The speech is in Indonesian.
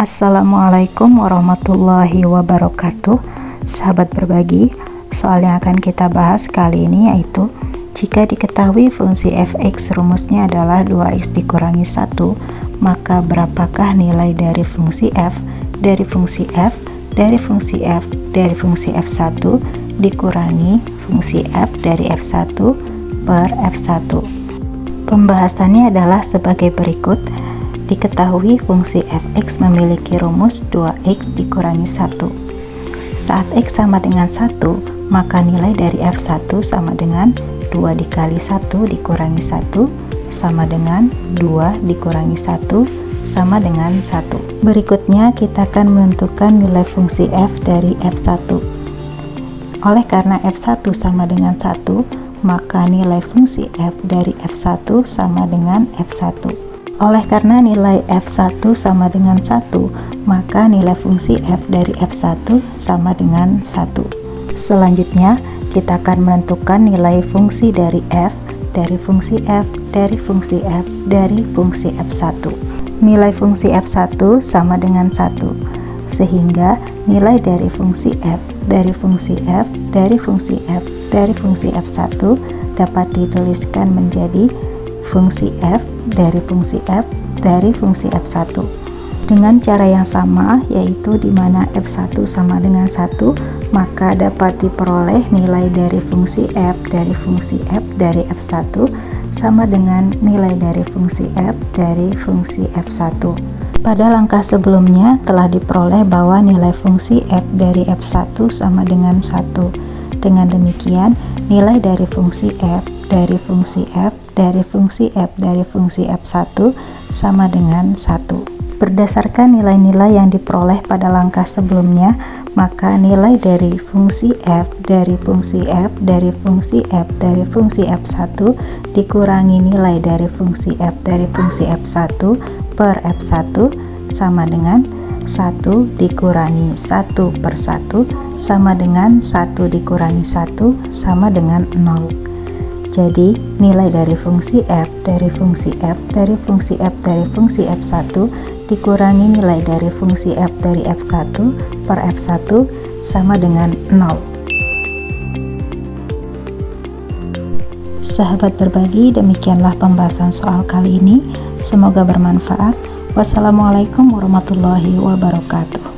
Assalamualaikum warahmatullahi wabarakatuh. Sahabat berbagi, soal yang akan kita bahas kali ini yaitu jika diketahui fungsi fx rumusnya adalah 2x dikurangi 1, maka berapakah nilai dari fungsi f dari fungsi f dari fungsi f dari fungsi f1 dikurangi fungsi f dari f1 per f1. Pembahasannya adalah sebagai berikut. Diketahui fungsi fx memiliki rumus 2x dikurangi 1. Saat x sama dengan 1, maka nilai dari f1 sama dengan 2 dikali 1 dikurangi 1 sama dengan 2 dikurangi 1 sama dengan 1. Berikutnya kita akan menentukan nilai fungsi f dari f1. Oleh karena f1 sama dengan 1, maka nilai fungsi f dari f1 sama dengan f1. Oleh karena nilai f1 sama dengan 1, maka nilai fungsi f dari f1 sama dengan 1. Selanjutnya, kita akan menentukan nilai fungsi dari f dari fungsi f dari fungsi f dari fungsi f1. Nilai fungsi f1 sama dengan 1, sehingga nilai dari fungsi f dari fungsi f dari fungsi f dari fungsi f1 dapat dituliskan menjadi fungsi f dari fungsi f dari fungsi f1 dengan cara yang sama, yaitu di mana f1 sama dengan 1, maka dapat diperoleh nilai dari fungsi f dari fungsi f dari f1 sama dengan nilai dari fungsi f dari fungsi f1. Pada langkah sebelumnya telah diperoleh bahwa nilai fungsi f dari f1 sama dengan 1. Dengan demikian, nilai dari fungsi f dari fungsi f dari fungsi f dari fungsi f1 sama dengan 1. Berdasarkan nilai-nilai yang diperoleh pada langkah sebelumnya, maka nilai dari fungsi f dari fungsi f dari fungsi f dari fungsi f1 dikurangi nilai dari fungsi f dari fungsi f1 per f1 sama dengan 1 dikurangi 1 per 1 sama dengan 1 dikurangi 1 sama dengan 0. Jadi, nilai dari fungsi f dari fungsi f dari fungsi f dari fungsi f1 dikurangi nilai dari fungsi f dari f1 per f1 sama dengan 0. Sahabat berbagi, demikianlah pembahasan soal kali ini. Semoga bermanfaat. Wassalamualaikum warahmatullahi wabarakatuh.